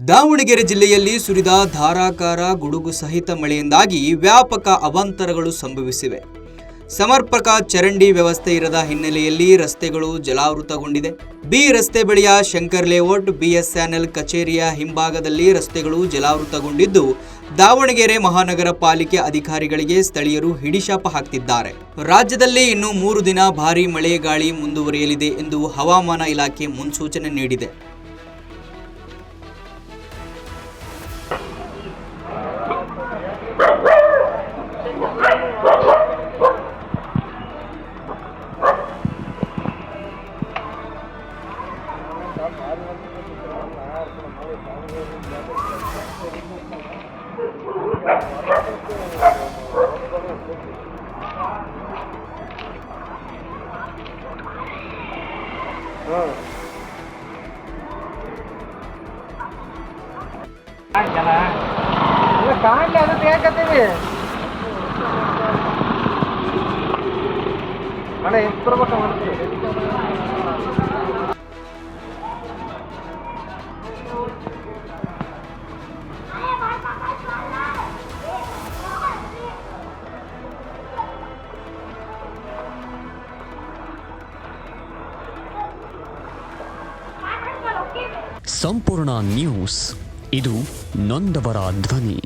ದಾವಣಗೆರೆ ಜಿಲ್ಲೆಯಲ್ಲಿ ಸುರಿದ ಧಾರಾಕಾರ ಗುಡುಗು ಸಹಿತ ಮಳೆಯಿಂದಾಗಿ ವ್ಯಾಪಕ ಅವಾಂತರಗಳು ಸಂಭವಿಸಿವೆ. ಸಮರ್ಪಕ ಚರಂಡಿ ವ್ಯವಸ್ಥೆ ಇರದ ಹಿನ್ನೆಲೆಯಲ್ಲಿ ರಸ್ತೆಗಳು ಜಲಾವೃತಗೊಂಡಿದೆ. ಬಿ ರಸ್ತೆ ಬಳಿಯ ಶಂಕರ್ ಲೇಔಟ್, ಬಿಎಸ್ಎನ್ಎಲ್ ಕಚೇರಿಯ ಹಿಂಭಾಗದಲ್ಲಿ ರಸ್ತೆಗಳು ಜಲಾವೃತಗೊಂಡಿದ್ದು, ದಾವಣಗೆರೆ ಮಹಾನಗರ ಪಾಲಿಕೆ ಅಧಿಕಾರಿಗಳಿಗೆ ಸ್ಥಳೀಯರು ಹಿಡಿಶಾಪ ಹಾಕ್ತಿದ್ದಾರೆ. ರಾಜ್ಯದಲ್ಲಿ ಇನ್ನು 3 ದಿನ ಭಾರೀ ಮಳೆ ಗಾಳಿ ಮುಂದುವರಿಯಲಿದೆ ಎಂದು ಹವಾಮಾನ ಇಲಾಖೆ ಮುನ್ಸೂಚನೆ ನೀಡಿದೆ. ಸಂಪೂರ್ಣ ನ್ಯೂಸ್, ಇದು ನೊಂದವರ ಧ್ವನಿ.